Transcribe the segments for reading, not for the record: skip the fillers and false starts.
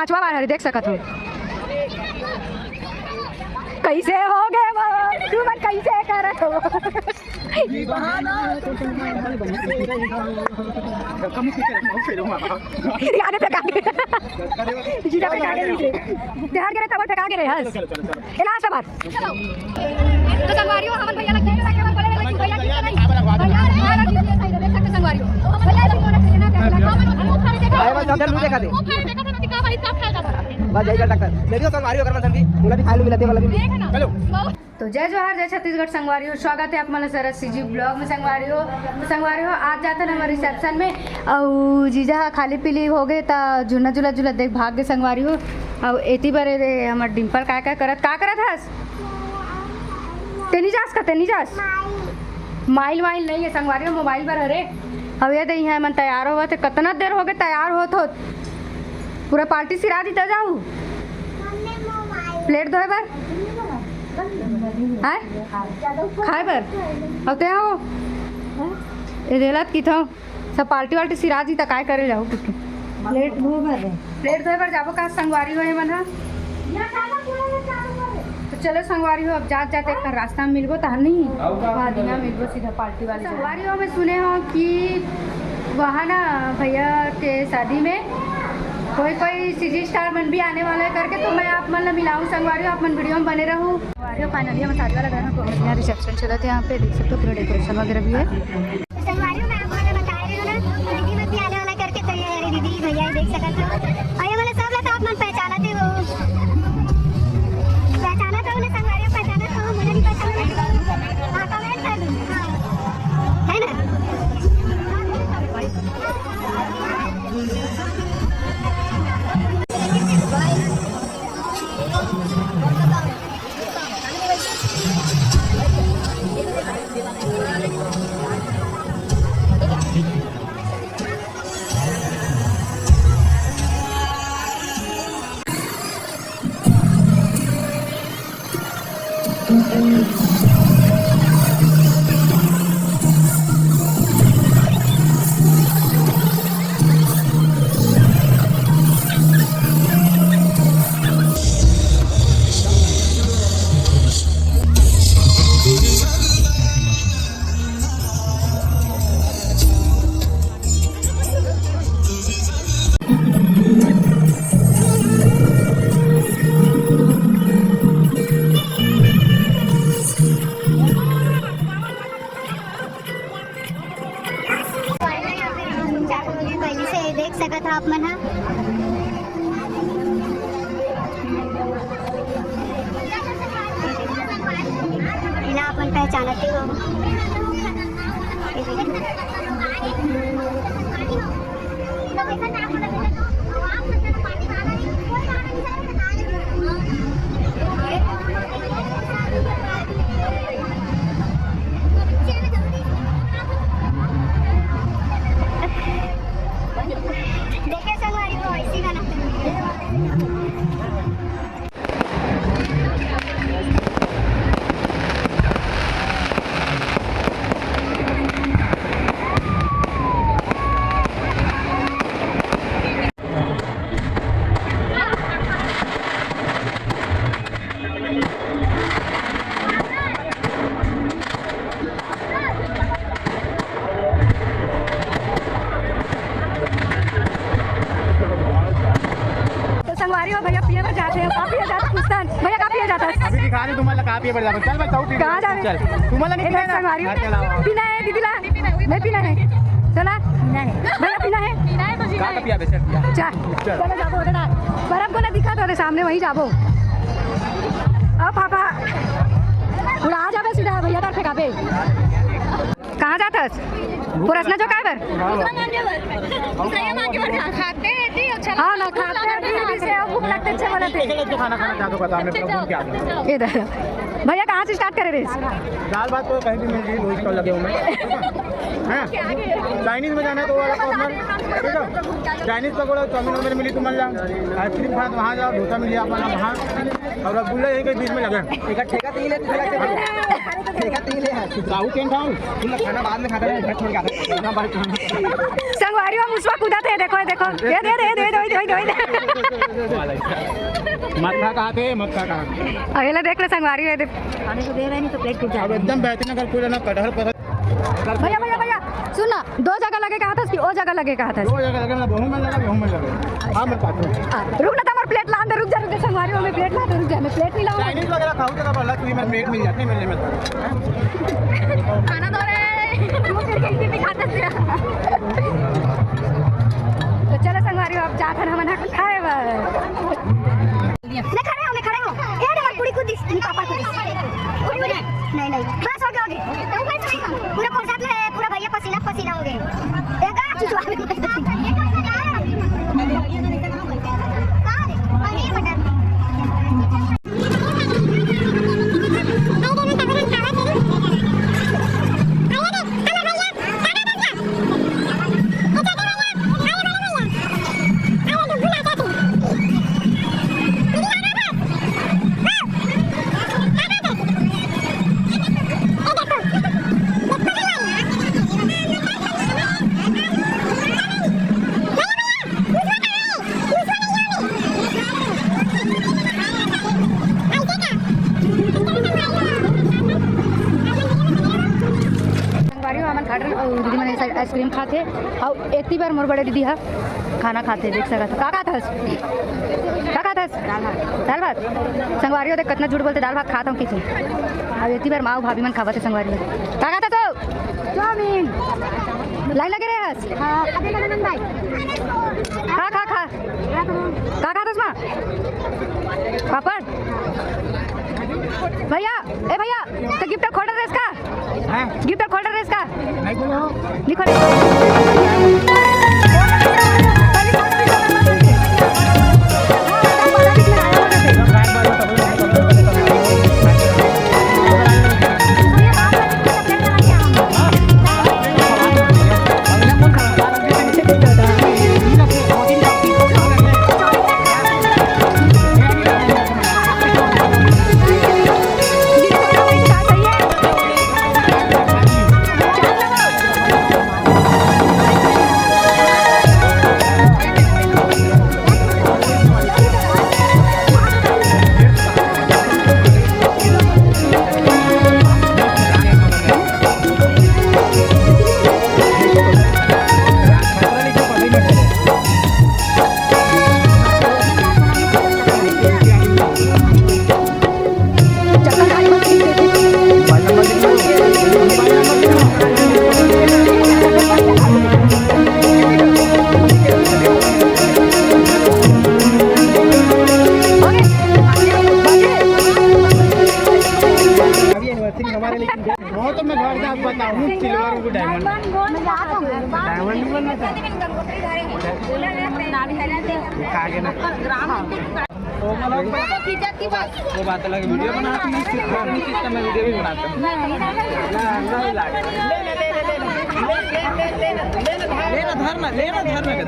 5वां बार हरी देख सकत हो। कैसे हो गए तू मन कैसे करत हो आगे फेंका के जीजा फेंका के नीचे ध्यान करे तब फेंका के रे हंस इलाज बात तो संगवारियों हमन भैया लग गए ताकि बोले लगे भैया की नहीं भैया हमारा देख सकते संगवारियों भैया लोग ना खेलना आए बस उधर देखा दे का भाई सब खेल जाता बस जय डॉक्टर मेरी तो संगवारियों करना संगी मुला भी खालू मिलते वाला भी हेलो। तो जय जोहार जय छत्तीसगढ़ संगवारियों, स्वागत है आप मन सरस सीजी ब्लॉग में। संगवारियों आज जाते हैं हमारे रिसेप्शन में और जीजा खाली पीली हो गए तो झुना झूला झूला देख भाग गए संगवारियों। और एती बारे हमार डिम्पल का करत हस तेनी जास माइल नहीं है संगवारियों, मोबाइल पर अरे अब ये दही है मन तैयार हुआ थे कितना देर हो गए तैयार हो तो पूरा पार्टी सिरा दी तो जाऊँ प्लेट धोए बर खाए बर अब ते आओ ये देलत की थो सब पार्टी सिरा दी तो काय करे जाओ प्लेट धोए बर जाबो का संगवारी हो मन तो चलो संगवारी हो अब जाते एक रास्ता में मिलबो तो नहीं वादिना मिलबो सीधा पार्टी वाले संगवारी हो। मैं सुने हो कि वहाँ ना भैया के शादी में कोई सीजी स्टार मन भी आने वाला है करके, तो मैं आप मन मिलाऊँ संगवारियों, आप मन वीडियो में बने रहूँ। संगवारियों फाइनली हम शादी वाला घर में पहुँच गया, रिसेप्शन चला था यहाँ पे देख सकते हो पूरा डेकोरेशन वगैरह भी है। संगवारियों मैं आपको बता रही हूँ ना दीदी मत भी आने वाला करके, तो ये दीदी भैया देख सकते हो और ये वाला सब लोग आप मन पहचाना थे वो पहचाना था उन्हें संगवारियों पहचाना था मुझे नहीं पहचाना हाँ कमेंट कर दो है ना। देख सकत आप मन इला अपन पहचानते हो देखे संगवारी को ऐसी गाना भैया पिए पर जाते हैं काफी जाता कुस्तान भैया काफी जाता है अभी दिखा रही तुम्हारा काफी पर जाता चल मैं तो कहां जा रहे चल तुम्हारा नहीं पीना पीना है दीदी ला मैं पीना है चला पीना है भैया पीना है तो जी का पिया बेचर पिया चलो जाबो उधर बर्फ को ना दिखा तो सामने वहीं जाबो अब पापा उड़ा जाबे सीधा भैया तर फेंकाबे कहां जातस प्रश्न जो काय बर खाते हैं जी अच्छा हां ना खाते हैं जी से भूख लगते छे बोलते तो खाना चाहते हो सामने प्रॉब्लम क्या है इधर भैया कहां से स्टार्ट करे रेस दाल भात तो कहीं भी मिल गई वही स्टॉल लगे हुए हैं चाइनीज में जाना है तो वाला कॉर्नर चाइनीज पकौड़ा चाउमीन वगैरह मिली तो मिल जाओ, आइसक्रीम खाना तो वहाँ जाओ, डोसा मिल जाए अपना वहाँ, और रसगुल्ला यही के बीच में लगे। साउथ इंडियन खाओ, खाना बाद में खाता है, घर छोड़ के आता है। संगवारी हम उसवा कूदाते हैं, देखो देखो, दे दे दे दे दे दे दे। मत खा खाते, मत खा खा। अगला देख ले संगवारी है, खाने को दे रहे नहीं तो प्लेट टूट अब जाएगी। एकदम बेहतरीन अगर कोई ना कटहल पसंद। भैया भैया भैया सुन ना, 2 जगह लगे कहा था, ओ जगह लगे कहा था। 2 जगह लगे ना, बहु में लगा, बहु में लगा। हाँ मैं पाता हूँ। रुक ना, हमारे प्लेट ला, रुक जा संगवारी में प्लेट ला, रुक जा, मैं प्लेट नहीं लाऊंगा। चाइनीज वगैरह खाओ तो अलग तुम्हें में प्लेट मिल जाती है मिलने में। खाना दो रे, वो फिर कहीं भी खाते थे। तो चलो संगवारी आप जा खाना बना के खाए बस। मैं खड़े हो ए रे मत कुड़ी कुदी नहीं पापा कुदी नहीं नहीं बस हो गया पूरा प्रसाद में पूरा भैया पसीना पसीना हो गए एक चुचवा दीदी मैंने आइसक्रीम खाते और एक बार मोर बड़े दीदी है खाना खाते देख सकत का खाता था दाल भात संगवारी देख कितना झूठ बोलते, दाल भात खाता हूँ किसी अब एक बार माँ भाभी मन खावते संगवारी में का खाता तो चाउमीन लाइन लगे रहे हस खा खा खा का खाता माँ पापड़ भैया ए भैया तो गिफ्ट खोल्डर है इसका, गिफ्ट खोल्डर है इसका नहीं बोलो लिखो तो मैं घर जा बताऊँ सिल्वर को डायमंड खा के ना वो बात अलग वीडियो बनाते हैं सिस्टम में वीडियो भी बनाते हैं लेना धरना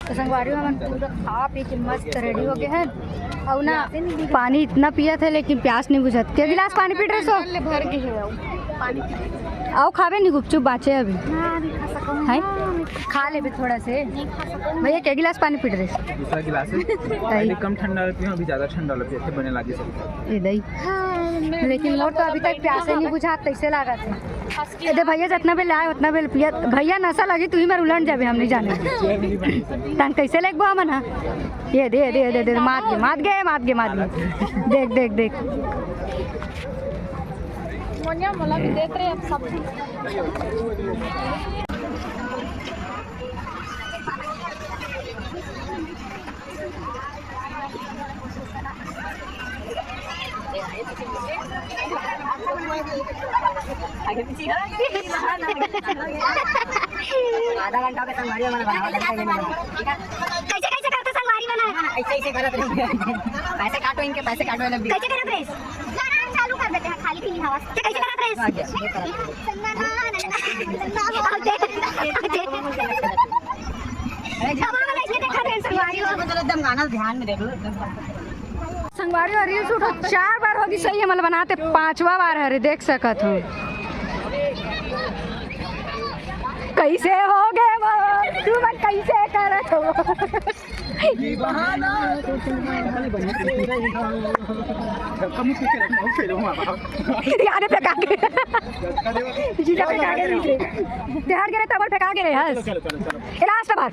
तो संगवारी हम पूरा खा पी के मस्त रेडी हो गए हैं और ना पानी इतना पिया थे लेकिन प्यास नहीं बुझत। के गिलास पानी पी रहे सो भर के है पानी आओ खावे नहीं गुपचुप बाचे अभी है खा ले भी थोड़ा से भैया के गिलास पानी पी रहे दूसरा गिलास है पहले कम ठंडा रहती है अभी ज़्यादा ठंडा लगती है बने लगी सब ए दई लेकिन मोर तो अभी तक प्यासे नहीं बुझात कैसे लगा थे दे भैया जितना बेल आए उतना बेल पिया भैया नशा लगी तू ही मेरे उलट जाबे हम नहीं जाने तंग कैसे लेक बो मन ये दे दे दे दे मात गए देख देख देख मोनिया मला भी देख रहे अब सब आधा घंटा पे संगवारी में बनावा कैसे कैसे करते संगवारी बना ऐसे करत रहिए पैसे काटो इनके पैसे काटो लग कैसे करते रेस चालू कर देते हैं खाली पीली हवा से कैसे करते रेस एकदम गाना ध्यान में देखो संगवारी और रील्स उठो 4 बार होगी सही है मतलब बनाते 5वां बार है देख सकत हूँ कैसे हो गए वो तू बस कैसे करत हो याद पे का के जीजा पे का के बिहार के तबल पे का के रे हस लास्ट बार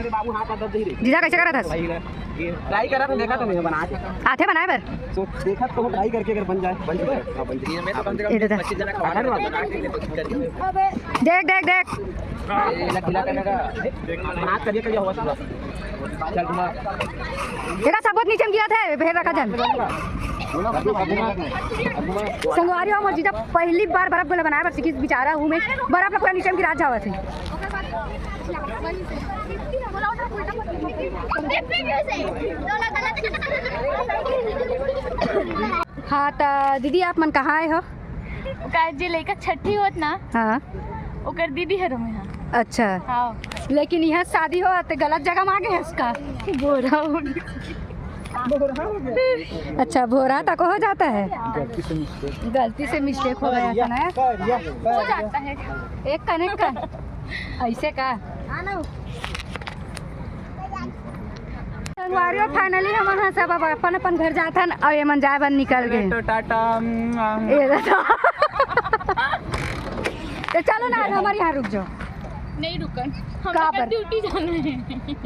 बाबू हाथ दर्द ही जीजा कैसे करत हस ट्राई करा तो देखा तो मैं बना के आथे बनाए बर तो देखा तो ट्राई करके अगर बन जाए बन जाए मैं तो कम से कम 25 जना खवा देख खिला करने का हाथ करिए करिए हुआ चल तुम्हारा तेरा सबूत नीचे में गया था भेड़ रखा जन संगवारी और जीजा पहली बार बर्फ गोला बनाया बस की बेचारा हूँ मैं बर्फ पूरा नीचे में गिरा जावा थे हाँ तो दीदी आप मन कहाँ आए हो जे लेकर छठी होत ना हाँ ओकर दीदी है में हां अच्छा हाँ लेकिन यहाँ शादी हो तो गलत जगह में आ गए उसका बोरा हो अच्छा भोरा तक हो जाता है गलती से मिस्टेक हो गया था ना हो जाता है एक कनेक्ट का ऐसे का संगवारी फाइनली हम वहाँ सब अब अपन अपन घर जाता न और ये मन जाए बन निकल गए टाटा तो चलो ना हमारे यहाँ रुक जाओ नहीं रुकन कहाँ पर? ड्यूटी जाना है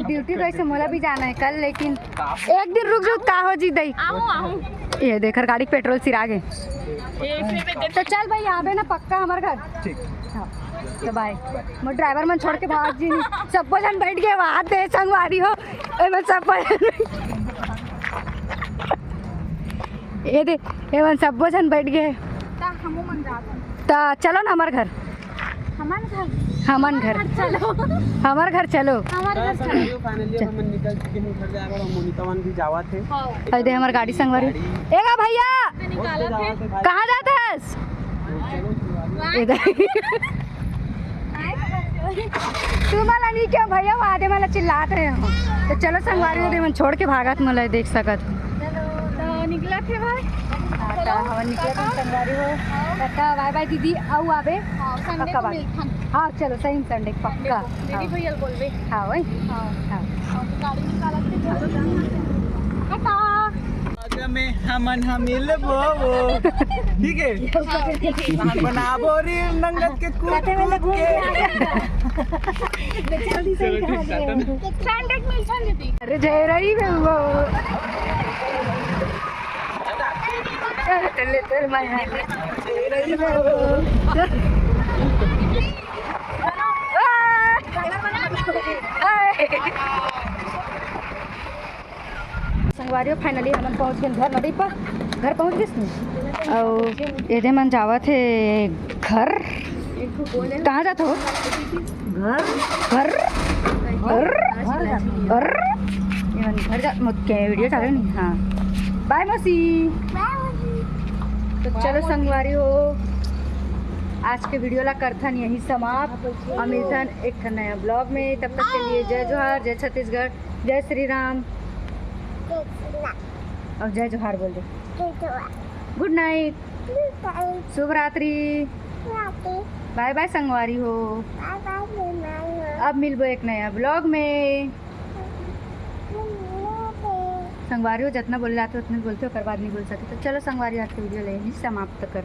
ड्यूटी तो ऐसे मोला भी जाना है कल लेकिन एक दिन रुक जाओ का हो जी दई आओ ये देखकर गाड़ी पेट्रोल सिरा गए एक तो चल भाई आवे ना पक्का हमारे घर ठीक हाँ तो बाय मैं ड्राइवर मन छोड़ के भाग जी सब जन बैठ गए वहाँ दे संगवारी हो मैं सब ये दे एवं सब जन बैठ गए हमो मन जात तो चलो ना हमारे घर हमारे घर चलो हमारे घर चलो हमारे घर चलो फाइनली हम निकल चुके हैं घर जाकर और मोनिकावन भी जावा थे अरे दे हमारी गाड़ी संगवारी एगा भैया निकाला थे कहाँ जाता है तू मला नहीं क्या भैया आधे मला चिल्लाते हो तो चलो संगवारी दे मन छोड़ के भागत मला देख सकत तो निकला थे भाई हम निकले तुम संगवारी हो पक्का बाय बाय दीदी आओ आवे संडे पक्का को बात मिलथन हाँ चलो सही संडे पक्का दीदी भैया बोलबे हाँ वही हां हाँ गाड़ी निकाला थे टाटा में हमन हमिल वो ठीक है बनाबो रे नंगत के कूट के जल्दी से संडे को मिलथन दीदी अरे जय रही मैं वो चले चल मैं जय रही मैं संगवारी फाइनली हम पहुंच गए घर नदी पर घर पहुंच गए और ये मन जावा थे घर कहाँ जाते हो घर घर घर घर जा क्या वीडियो चालू नहीं हाँ बाय मौसी तो चलो संगवारी हो आज के वीडियो ला करथन यही समाप्त और मिलथन एक ठन नया ब्लॉग में। तब तक के लिए जय जोहार, जय छत्तीसगढ़, जय श्री राम और जय जोहार बोल दे। गुड नाइट, शुभ रात्रि, बाय बाय संगवारी हो। अब मिलबो एक नया ब्लॉग में। संगवारी हो जितना बोले जाते उतने बोलते हो, कर बाद नहीं बोल सकते। तो चलो संगवारी आज की वीडियो ले समाप्त कर।